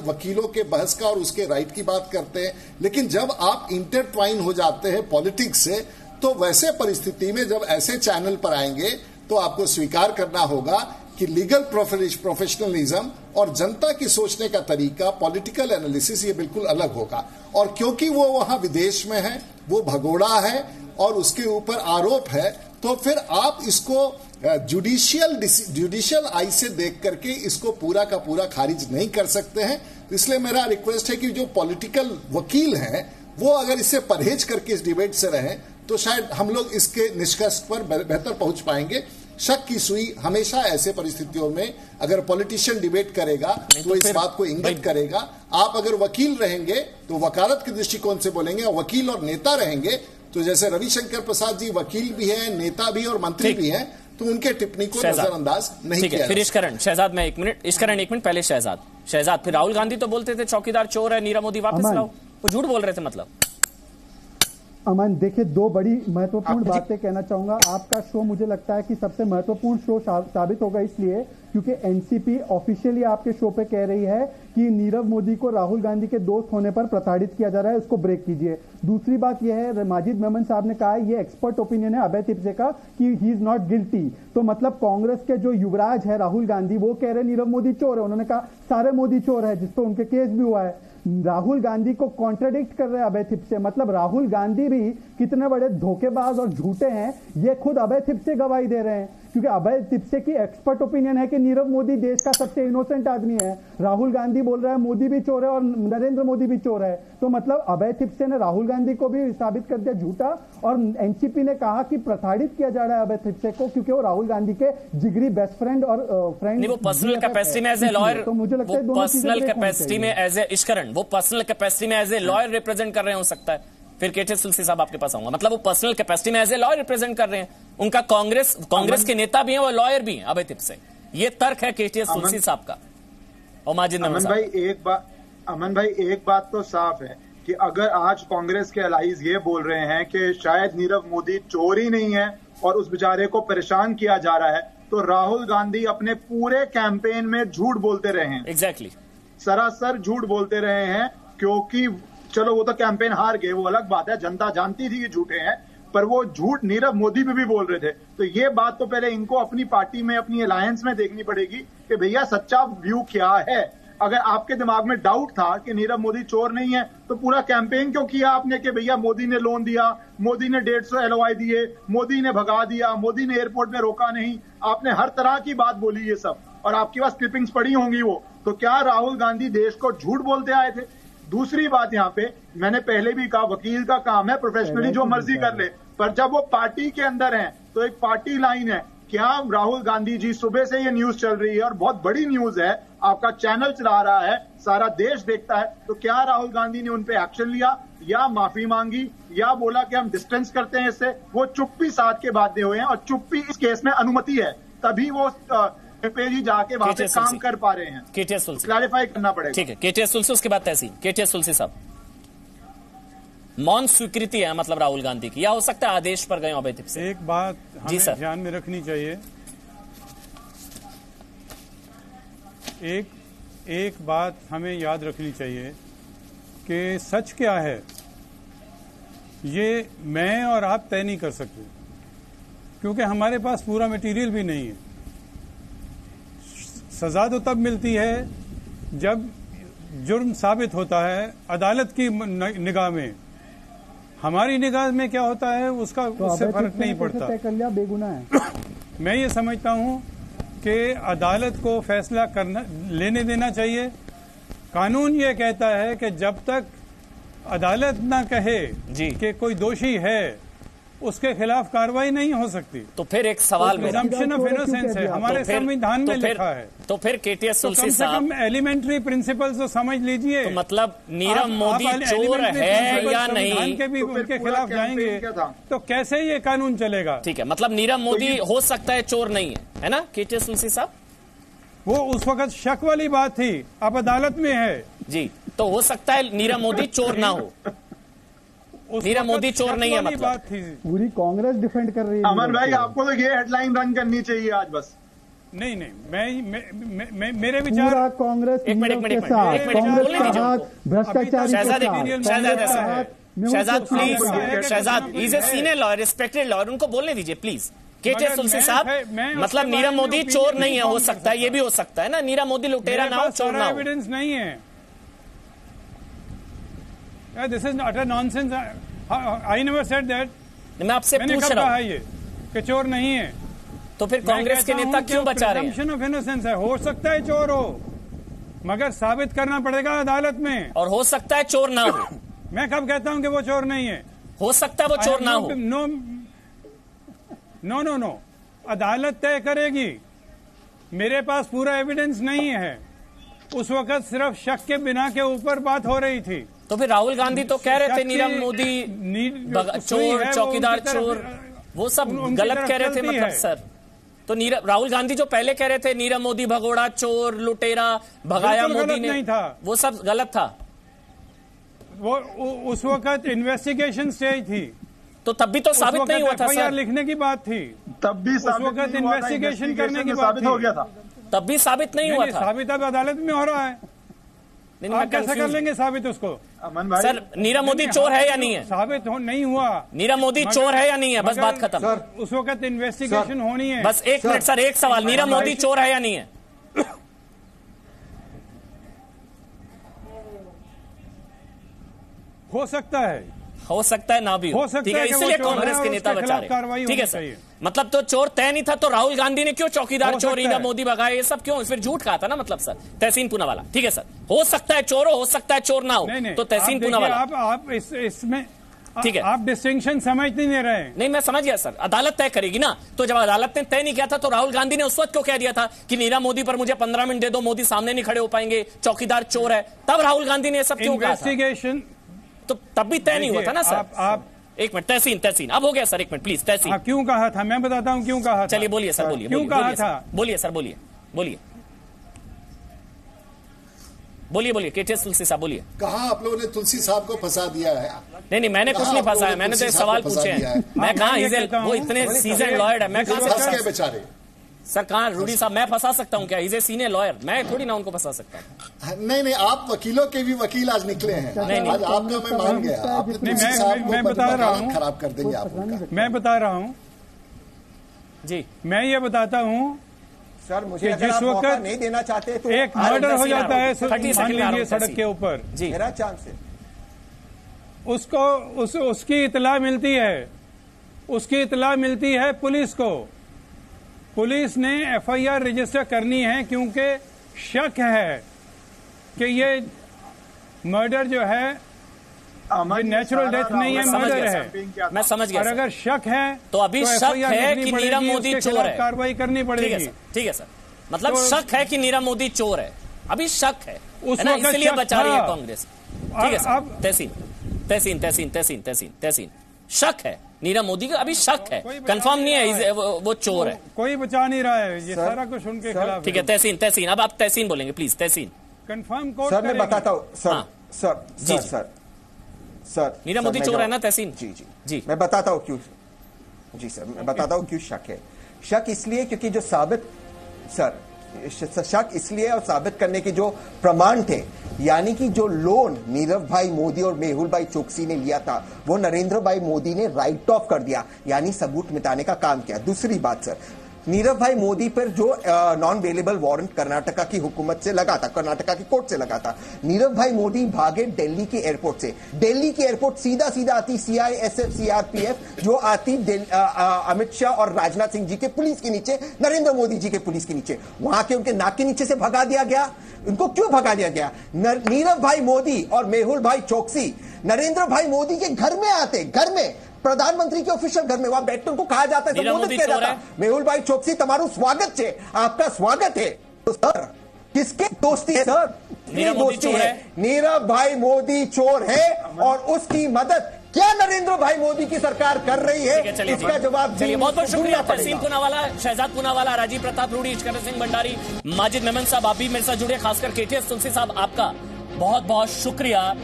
वकीलों के बहस का और उसके राइट की बात करते हैं, लेकिन जब आप इंटरट्वाइन हो जाते हैं पॉलिटिक्स से, तो वैसे परिस्थिति में जब ऐसे चैनल पर आएंगे तो आपको स्वीकार करना होगा कि लीगल प्रोफेशनलिज्म और जनता की सोचने का तरीका, पॉलिटिकल एनालिसिस, ये बिल्कुल अलग होगा। और क्योंकि वो वहां विदेश में है, वो भगोड़ा है और उसके ऊपर आरोप है, तो फिर आप इसको जुडिशियल आई से देख करके इसको पूरा का पूरा खारिज नहीं कर सकते हैं। इसलिए मेरा रिक्वेस्ट है कि जो पॉलिटिकल वकील हैं वो अगर इससे परहेज करके इस डिबेट से रहें तो शायद हम लोग इसके निष्कर्ष पर बेहतर पहुंच पाएंगे। शक की सुई हमेशा ऐसे परिस्थितियों में अगर पॉलिटिशियन डिबेट करेगा तो इस बात को इंगित करेगा। आप अगर वकील रहेंगे तो वकालत के दृष्टिकोण से बोलेंगे, और वकील और नेता रहेंगे तो जैसे रविशंकर प्रसाद जी वकील भी हैं, नेता भी और मंत्री भी हैं, तो उनके टिप्पणी को नजरअंदाज नहीं किया। फिर इश्करण शहजाद, मैं एक मिनट पहले शहजाद, फिर राहुल गांधी तो बोलते थे चौकीदार चोर है, नीरव मोदी वापस लाओ, वो झूठ बोल रहे थे। मतलब अमन देखिए, दो बड़ी महत्वपूर्ण बातें कहना चाहूंगा। आपका शो मुझे लगता है कि सबसे महत्वपूर्ण शो साबित होगा, इसलिए क्योंकि एनसीपी ऑफिशियली आपके शो पे कह रही है कि नीरव मोदी को राहुल गांधी के दोस्त होने पर प्रताड़ित किया जा रहा है, उसको ब्रेक कीजिए। दूसरी बात यह है, माजिद मेमन साहब ने कहा है, ये एक्सपर्ट ओपिनियन है अभय तिपसे का, कि ही इज नॉट गिल्टी। तो मतलब कांग्रेस के जो युवराज है राहुल गांधी, वो कह रहे नीरव मोदी चोर है। उन्होंने कहा सारे मोदी चोर है, जिस पर उनके केस भी हुआ है। राहुल गांधी को कॉन्ट्राडिक्ट कर रहे हैं अभय तिपसे। मतलब राहुल गांधी भी कितने बड़े धोखेबाज और झूठे हैं, ये खुद अभय तिपसे गवाही दे रहे हैं। क्योंकि अभय तिपसे की एक्सपर्ट ओपिनियन है कि नीरव मोदी देश का सबसे इनोसेंट आदमी है। राहुल गांधी बोल रहा है मोदी भी चोर है और नरेंद्र मोदी भी चोर है। तो मतलब अभय तिपसे ने राहुल गांधी को भी साबित कर दिया झूठा, और एनसीपी ने कहा कि प्रताड़ित किया जा रहा है अभय तिपसे को, क्योंकि वो राहुल गांधी के जिगरी बेस्ट फ्रेंड और फ्रेंड। वो पर्सनल कैपेसिटी में एज ए लॉयर, तो मुझे लगता है पर्सनल कैपेसिटी में एज ए इश्करण, वो पर्सनल कैपेसिटी में एज ए लॉयर रिप्रेजेंट कर रहे हो सकता है। फिर केटी तुलसी साहब आपके पास आऊंगा। मतलब वो पर्सनल कैपेसिटी में एज ए लॉयर रिप्रेजेंट कर रहे हैं, उनका कांग्रेस के नेता भी हैं और लॉयर भी हैं अभय तिपसे। ये तर्क है केटी तुलसी साहब का और माजिद मेमन साहब। अमन भाई एक बात तो साफ है कि अगर आज कांग्रेस के अलाइज ये बोल रहे हैं कि शायद नीरव मोदी चोर ही नहीं है और उस बेचारे को परेशान किया जा रहा है, तो राहुल गांधी अपने पूरे कैंपेन में झूठ बोलते रहे हैं। एग्जैक्टली, सरासर झूठ बोलते रहे हैं। क्योंकि चलो वो तो कैंपेन हार गए, वो अलग बात है, जनता जानती थी कि झूठे हैं, पर वो झूठ नीरव मोदी पे भी बोल रहे थे। तो ये बात तो पहले इनको अपनी पार्टी में, अपनी अलायंस में देखनी पड़ेगी कि भैया सच्चा व्यू क्या है। अगर आपके दिमाग में डाउट था कि नीरव मोदी चोर नहीं है, तो पूरा कैंपेन क्यों किया आपने कि भैया मोदी ने लोन दिया, मोदी ने 150 LOI दिए, मोदी ने भगा दिया, मोदी ने एयरपोर्ट में रोका नहीं। आपने हर तरह की बात बोली ये सब, और आपके पास क्लिपिंग्स पड़ी होंगी वो। तो क्या राहुल गांधी देश को झूठ बोलते आए थे? दूसरी बात, यहाँ पे मैंने पहले भी कहा, वकील का काम है प्रोफेशनली जो मर्जी कर ले, पर जब वो पार्टी के अंदर हैं तो एक पार्टी लाइन है। क्या राहुल गांधी जी, सुबह से ये न्यूज चल रही है और बहुत बड़ी न्यूज है, आपका चैनल चला रहा है, सारा देश देखता है, तो क्या राहुल गांधी ने उन पे एक्शन लिया या माफी मांगी या बोला कि हम डिस्टेंस करते हैं इससे? वो चुप्पी साध के बातें हुए हैं, और चुप्पी इस केस में अनुमति है, तभी वो पे ही जाके वहां पे काम कर पा रहे हैं। केटीएस तुलसी क्लैरिफाई करना पड़ेगा। ठीक है, केटीएस तुलसी, उसके बाद तहसीन। केटीएस तुलसी साहब, मौन स्वीकृति है मतलब राहुल गांधी की, या हो सकता है आदेश पर गए अभय तिपसे? एक बात हमें ध्यान में रखनी चाहिए, एक बात हमें याद रखनी चाहिए कि सच क्या है ये मैं और आप तय नहीं कर सकते, क्योंकि हमारे पास पूरा मटेरियल भी नहीं है। सजा तो तब मिलती है जब जुर्म साबित होता है अदालत की निगाह में। हमारी निगाह में क्या होता है उसका तो उससे फर्क नहीं पड़ता। तय कर लिया बेगुनाह है। मैं ये समझता हूं कि अदालत को फैसला लेने देना चाहिए। कानून ये कहता है कि जब तक अदालत ना कहे कि कोई दोषी है उसके खिलाफ कार्रवाई नहीं हो सकती। तो फिर एक सवाल, प्रिजम्पशन ऑफ इनोसेंस है, हमारे संविधान में लिखा है। तो फिर केटीएस तुलसी साहब, कम से कम एलिमेंट्री प्रिंसिपल्स तो समझ लीजिए। तो मतलब नीरव मोदी चोर है या नहीं, के भी उनके खिलाफ जाएंगे तो कैसे ये कानून चलेगा? ठीक है, मतलब नीरव मोदी हो सकता है चोर नहीं है ना केटीएस तुलसी साहब? वो उस वक्त शक वाली बात थी, अब अदालत में है जी। तो हो सकता है नीरव मोदी चोर ना हो, नीरव मोदी चोर नहीं है मतलब। पूरी कांग्रेस डिफेंड कर रही है। अमन भाई, आपको तो ये हेडलाइन रन करनी चाहिए आज बस। नहीं, मैं मेरे विचार Congress Shehzad please, Shehzad is a senior lawyer, respected lawyer, उनको बोलने दीजिए प्लीज। केटीएस तुलसी साहब, मतलब नीरव मोदी चोर नहीं है, हो सकता है, ये भी हो सकता है ना, नीरव मोदी लुटेरा ना हो, चोर ना हो। एविडेंस नहीं है। This is utter nonsense. I never said that. मैं आपसे पूछ रहा हूं ये कि चोर नहीं है, तो फिर कांग्रेस के नेता क्यों बचा रहे हैं? प्रिजम्पशन ऑफ इनोसेंस है, हो सकता है चोर हो, मगर साबित करना पड़ेगा अदालत में। और हो सकता है चोर ना हो। मैं कब कहता हूं कि वो चोर नहीं है? हो सकता है वो चोर ना हो। नो, अदालत तय करेगी। मेरे पास पूरा एविडेंस नहीं है। उस वक्त सिर्फ शक के बिना के ऊपर बात हो रही थी। तो फिर राहुल गांधी तो कह रहे थे नीरव मोदी चोर, चौकीदार चोर, वो सब गलत कह रहे थे, मतलब सर। तो राहुल गांधी जो पहले कह रहे थे नीरव मोदी भगोड़ा, चोर, लुटेरा, भगाया मोदी ने, नहीं था वो सब गलत था। वो उस वक्त इन्वेस्टिगेशन स्टेज थी, तो तब भी तो साबित नहीं हुआ था सर। लिखने की बात थी, तब भी उस वक्त इन्वेस्टिगेशन करने की बात साबित हो गया था, तब भी साबित नहीं हुआ था। साबित अब अदालत में हो रहा है। आप कैसे कर लेंगे साबित उसको? अमन भाई, सर नीरव मोदी चोर है या नहीं है? साबित नहीं हुआ। नीरव मोदी चोर है या नहीं है? बस बात खत्म। उस वक्त इन्वेस्टिगेशन होनी है। बस एक मिनट सर, एक सवाल, नीरव मोदी चोर है या नहीं है? हो सकता है, हो सकता है ना भी हो सकता ठीक है, इसलिए कांग्रेस के नेता बचा रहे। ठीक है सर, मतलब तो चोर तय नहीं था, तो राहुल गांधी ने क्यों चौकीदार चोर, नीरव मोदी भगाए, ये सब क्यों? फिर झूठ कहा था ना, मतलब सर। तहसीन पूनावाला, ठीक है सर, हो सकता है चोर हो सकता है चोर ना हो, तो तहसीन पूनावाला आप इसमें ठीक है, आप डिस्टिंक्शन समझ नहीं रहे। नहीं, मैं समझ गया सर, अदालत तय करेगी ना। तो जब अदालत ने तय नहीं किया था, तो राहुल गांधी ने उस वक्त क्यों कह दिया था कि नीरव मोदी पर मुझे 15 मिनट दे दो, मोदी सामने नहीं खड़े हो पाएंगे, चौकीदार चोर है? तब राहुल गांधी ने सब क्यों कहा था? इन्वेस्टिगेशन तो तब भी तय नहीं हुआ था ना सर। आप एक मिनट, तहसीन अब हो गया सर, एक मिनट प्लीज। तहसीन क्यों कहा था? मैं बताता हूं क्यों कहा था। चलिए बोलिए सर, बोलिए क्यों कहा था? बोलिए सर, बोलिए केटीएस तुलसी साहब बोलिए। कहा आप लोगों ने तुलसी साहब को फंसा दिया है? नहीं, मैंने कुछ नहीं फंसाया, मैंने तो सवाल पूछे हैं। मैं कहा वो इतने सीजन लॉयर है, मैं कहां से बेचारे सर, कहां रूडी साहब, मैं फंसा सकता हूं क्या? इज ए सीनियर लॉयर, मैं थोड़ी ना उनको फंसा सकता हूं। नहीं, आप वकीलों के भी वकील आज निकले हैं। नहीं, आज आपका मैं मान गया। मैं बता रहा हूं, खराब कर देंगे आप उनका। मैं बता रहा हूं जी, मैं ये बताता हूं सर, मुझे जिस वक्त नहीं देना चाहते तो एक मर्डर हो जाता है सड़क के ऊपर, मेरा चांस है, उसको उसकी इतला मिलती है पुलिस को। पुलिस ने एफआईआर रजिस्टर करनी है, क्योंकि शक है कि ये मर्डर जो है नेचुरल डेथ नहीं है, मर्डर है। मैं समझ गया। और अगर शक है तो अभी शक है कि नीरव मोदी चोर है, कार्रवाई करनी पड़ेगी। ठीक है सर, मतलब शक है कि नीरव मोदी चोर है, अभी शक है ना, इसलिए बचा रही है कांग्रेस। ठीक है सर, तहसीन शक है नीरव मोदी का, अभी शक है, कंफर्म नहीं है वो चोर है। कोई बचा नहीं रहा है, ये सारा कुछ उनके खिलाफ। ठीक है तहसीन, अब आप तहसीन बोलेंगे प्लीज। तहसीन कंफर्म सर, मैं बताता हूँ सर, नीरव मोदी चोर है ना तहसीन? जी, मैं बताता हूँ क्यों। जी सर, मैं बताता हूँ क्यों शक है। शक इसलिए क्योंकि जो शक इसलिए और साबित करने के जो प्रमाण थे, यानी कि जो लोन नीरव भाई मोदी और मेहुल भाई चोकसी ने लिया था, वो नरेंद्र भाई मोदी ने राइट ऑफ कर दिया, यानी सबूत मिटाने का काम किया। दूसरी बात सर, नीरव भाई मोदी पर जो नॉन अवेलेबल वारंट कर्नाटका की हुकूमत से लगा था, कर्नाटका की कोर्ट से लगा था, नीरव भाई मोदी भागे दिल्ली के एयरपोर्ट से। दिल्ली की एयरपोर्ट सीधा आती सीआईएसएफ सीआरपीएफ जो आती अमित शाह और राजनाथ सिंह जी के पुलिस के नीचे, नरेंद्र मोदी जी के पुलिस के नीचे, वहां के उनके नाक के नीचे से भगा दिया गया। उनको क्यों भगा दिया गया? नीरव भाई मोदी और मेहुल भाई चोकसी नरेंद्र भाई मोदी के घर में आते, घर में प्रधानमंत्री के ऑफिशियल घर में वहां बैठते उनको कहा जाता है, संबोधित किया जाता है, मेहुल भाई चोकसी तुम्हारू स्वागत है, आपका स्वागत है। तो सर, किसके दोस्ती है सर? दोस्ती है। नीरव भाई मोदी चोर है और उसकी मदद क्या नरेंद्र भाई मोदी की सरकार कर रही है? इसका जवाब बहुत बहुत शुक्रिया। तहसीन पूनावाला, शहजाद पूनावाला, राजीव प्रताप रूडी, इश्कर सिंह भंडारी, माजिद मेमन साहब, आप भी मेरे साथ जुड़े, खासकर केटीएस तुलसी साहब, आपका बहुत बहुत शुक्रिया।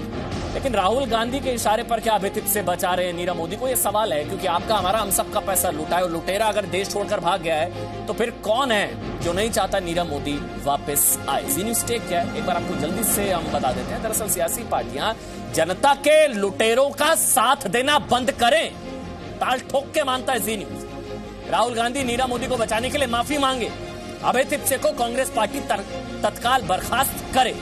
लेकिन राहुल गांधी के इशारे पर क्या अभितिप से बचा रहे हैं नीरव मोदी को, यह सवाल है, क्योंकि आपका हमारा हम सबका पैसा लुटा है, और लुटेरा अगर देश छोड़कर भाग गया है तो फिर कौन है जो नहीं चाहता नीरव मोदी वापस आए? जी न्यूज टेक क्या है, एक बार आपको जल्दी से हम बता देते हैं। दरअसल सियासी पार्टियां जनता के लुटेरों का साथ देना बंद करें, ताल ठोक के मानता है जी न्यूज। राहुल गांधी नीरव मोदी को बचाने के लिए माफी मांगे, अभय थिपसे को कांग्रेस पार्टी तत्काल बर्खास्त करे।